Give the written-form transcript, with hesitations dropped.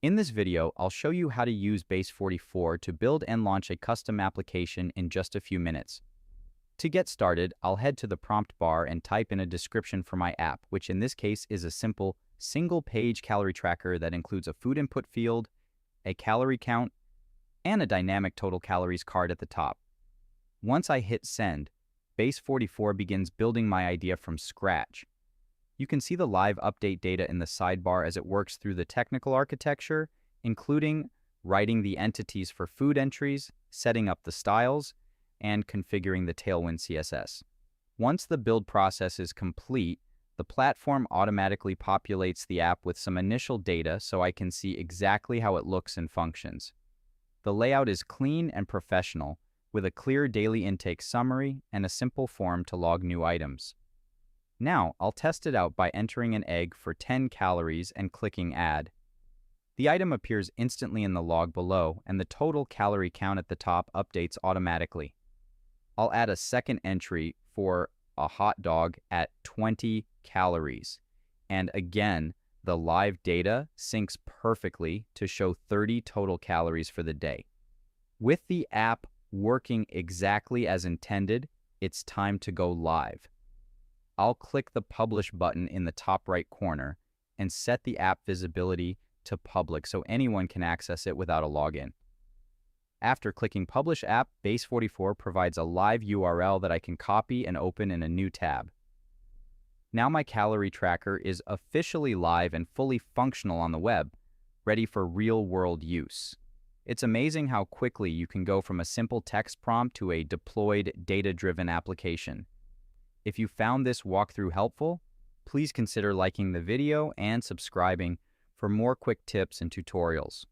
In this video, I'll show you how to use Base44 to build and launch a custom application in just a few minutes. To get started, I'll head to the prompt bar and type in a description for my app, which in this case is a simple single-page calorie tracker that includes a food input field, a calorie count, and a dynamic total calories card at the top. Once I hit send, Base44 begins building my idea from scratch. You can see the live update data in the sidebar as it works through the technical architecture, including writing the entities for food entries, setting up the styles, and configuring the Tailwind CSS. Once the build process is complete, the platform automatically populates the app with some initial data so I can see exactly how it looks and functions. The layout is clean and professional, with a clear daily intake summary and a simple form to log new items. Now, I'll test it out by entering an egg for 10 calories and clicking Add. The item appears instantly in the log below, and the total calorie count at the top updates automatically. I'll add a second entry for a hot dog at 20 calories. And again, the live data syncs perfectly to show 30 total calories for the day. With the app working exactly as intended, it's time to go live. I'll click the Publish button in the top right corner and set the app visibility to public so anyone can access it without a login. After clicking Publish App, Base44 provides a live URL that I can copy and open in a new tab. Now my calorie tracker is officially live and fully functional on the web, ready for real-world use. It's amazing how quickly you can go from a simple text prompt to a deployed, data-driven application. If you found this walkthrough helpful, please consider liking the video and subscribing for more quick tips and tutorials.